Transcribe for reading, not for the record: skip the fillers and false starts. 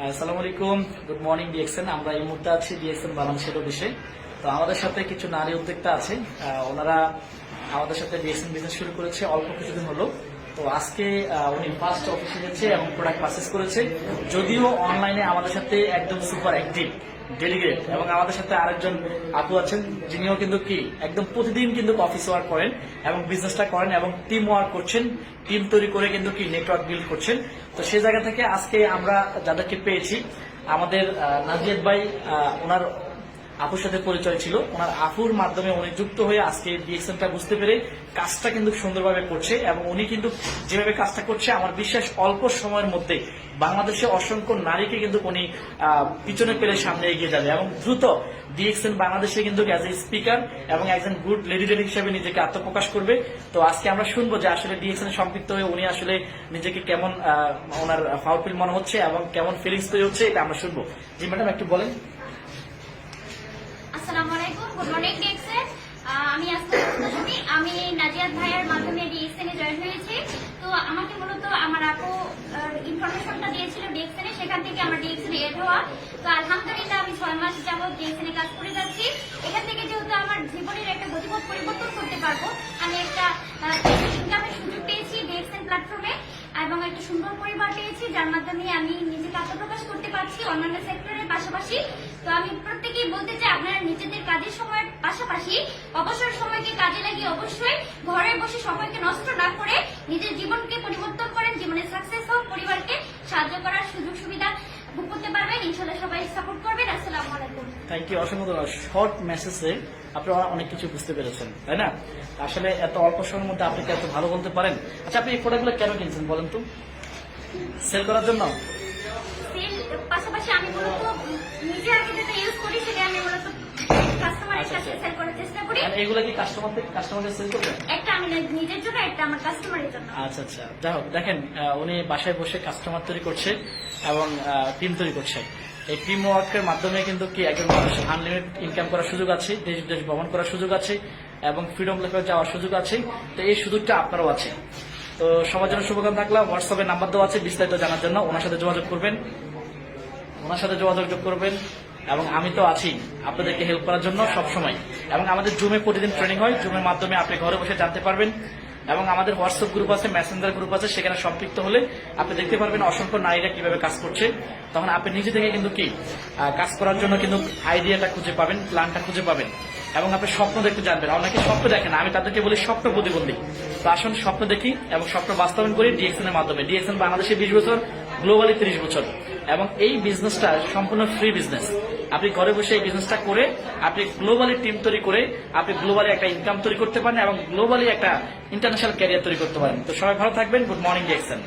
আসসালামু আলাইকুম, good morning DXN. আমরা এই মুহূর্তে আছি ডিএক্সএন বাংলাদেশের অফিসে। তো আমাদের সাথে কিছু নারী উদ্যোক্তা আছে, ওনারা আমাদের সাথে ডিএক্সএন বিজনেস শুরু করেছে অল্প কিছুদিন হলো। তো আজকে উনি ফার্স্ট অফিসে গেছে এবং প্রোডাক্ট পারচেস করেছে। যদিও অনলাইনে আমাদের সাথে একদম সুপার অ্যাক্টিভ ডেলিগেট, এবং আমাদের সাথে আরেকজন আপু আছেন যিনিও কিন্তু একদম প্রতিদিন কিন্তু অফিস ওয়ার্ক করেন এবং বিজনেসটা করেন এবং টিম ওয়ার্ক করছেন, টিম তৈরি করে কিন্তু নেটওয়ার্ক বিল্ড করছেন। তো সেই জায়গা থেকে আজকে আমরা যাদেরকে পেয়েছি, আমাদের নাজিয়াত ভাই, ওনার আপুর সাথে পরিচয় ছিল, ওনার আপুর মাধ্যমে উনি যুক্ত হয়ে আজকে ডিএক্সএনটা বুঝতে পেরে কাজটা কিন্তু সুন্দরভাবে করছে। এবং উনি কিন্তু যেভাবে কাজটা করছে, আমার বিশ্বাস অল্প সময়ের মধ্যে বাংলাদেশে অসংখ্য নারীকে কিন্তু উনি পিছনে পেলে সামনে এগিয়ে যাবে এবং দ্রুত ডিএক্সএন বাংলাদেশে কিন্তু অ্যাজ এ স্পিকার এবং একজন গুড লিডার হিসেবে নিজেকে আত্মপ্রকাশ করবে। তো আজকে আমরা শুনবো যে আসলে ডিএক্সএন সম্পৃক্ত হয়ে উনি আসলে নিজেকে কেমন ওনার পাওয়ারফুল মনে হচ্ছে এবং কেমন ফিলিংস তৈরি হচ্ছে, এটা আমরা শুনবো। জি ম্যাডাম, একটু বলেন। আসসালামু আলাইকুম, গুড মর্নিং ডিএক্সএন। আমি নাজিয়াত ভাইয়ের মাধ্যমে ডিএক্সএন এ জয়েন হয়েছি। তো আমাকে মূলত আমার আপু ইনফরমেশনটা দিয়েছিল ডিএক্সএন এ, সেখান থেকে আমার ডিএক্সএন এড হওয়া। তো আলহামদুলিল্লাহ আমি 6 মাস যাবত ডিএক্সএন এ কাজ করে যাচ্ছি। এখান থেকে যেহেতু আমার জীবনের একটা গতিপথ পরিবর্তন করতে পারবো, আমি একটা ইনকামের সুযোগ পেয়েছি ডিএক্সএন প্ল্যাটফর্মে এবং একটা সুন্দর পরিবার পেয়েছি, যার মাধ্যমে আমি নিজেকে আত্মপ্রকাশ করতে পারছি অন্যান্য সেক্টরের পাশাপাশি। তো আমি প্রত্যেকেই বলতে চাই, আপনারা নিজেদের কাজের সময়ের পাশাপাশি অবসর সময়কে কাজে লাগিয়ে অবশ্যই ঘরে বসে সময়কে নষ্ট না করে নিজের জীবনকে পরিবর্তন করেন, জীবনে সাকসেস হোক, পরিবারকে সাহায্য করার সুযোগ সুবিধা ভোগ করতে পারবেন। ইনশাআল্লাহ সবাই সাপোর্ট করবেন। আসসালামু আলাইকুম। থ্যাংক ইউ, অসংখ্য ধন্যবাদ। শর্ট মেসেজে আপনারা অনেক কিছু বুঝতে পেরেছেন, তাই না? আসলে এত অল্প সময়ের মধ্যে আপনি এত ভালো বলতে পারেন। আচ্ছা, আপনি এই প্রোডাক্টগুলো কেন কিনছেন বলেন তো? সেল করার জন্য? পাশাপাশি আমি মূলত নিজে আগে যেটা ইউজ করি সেটা আমি মূলত কাস্টমারের কাছে সেল করার চেষ্টা করি। এগুলো কি কাস্টমারদের সেল করবেন? একটা আমি নিজের জন্য, একটা আমার কাস্টমারের জন্য। আচ্ছা আচ্ছা, যাই হোক, দেখেন উনি বাসায় বসে কাস্টমার তৈরি করছে এবং টিম তৈরি করছে। এই টিম ওয়ার্কের মাধ্যমে কিন্তু একজন মানুষ আনলিমিটেড ইনকাম করার সুযোগ আছে, দেশ দেশ ভ্রমণ করার সুযোগ আছে এবং ফ্রিডম লাইফে যাওয়ার সুযোগ আছে। তো এই সুযোগটা আপনারও আছে। তো সবার জন্য শুভকামনা থাকলে হোয়াটসঅ্যাপে নাম্বার দেওয়া আছে, বিস্তারিত জানার জন্য ওনার সাথে যোগাযোগ করবেন। এবং আমি তো আছি আপনাদেরকে হেল্প করার জন্য সবসময়। এবং আমাদের জুমে প্রতিদিন ট্রেনিং হয়, জুমের মাধ্যমে আপনি ঘরে বসে জানতে পারবেন। এবং আমাদের হোয়াটসঅ্যাপ গ্রুপ আছে, মেসেঞ্জার গ্রুপ আছে, সেখানে সম্পৃক্ত হলে আপনি দেখতে পারবেন অসংখ্য নারীরা কিভাবে কাজ করছে। তখন আপনি নিজে থেকে কিন্তু কাজ করার জন্য কিন্তু আইডিয়াটা খুঁজে পাবেন, প্ল্যানটা খুঁজে পাবেন এবং আপনি স্বপ্ন দেখতে জানবেন। অনেকে স্বপ্ন দেখেন, আমি তাদেরকে বলি স্বপ্ন প্রতিবন্ধী। তো আসুন স্বপ্ন দেখি এবং স্বপ্ন বাস্তবায়ন করি ডিএক্সএন এর মাধ্যমে। ডিএক্সএন বাংলাদেশে 20 বছর, গ্লোবালি 30 বছর, এবং এই বিজনেসটা সম্পূর্ণ ফ্রি বিজনেস। আপনি ঘরে বসে এই বিজনেসটা করে আপনি গ্লোবালি টিম তৈরি করে আপনি গ্লোবালি একটা ইনকাম তৈরি করতে পারেন এবং গ্লোবালি একটা ইন্টারন্যাশনাল ক্যারিয়ার তৈরি করতে পারেন। তো সবাই ভালো থাকবেন। Good morning DXN.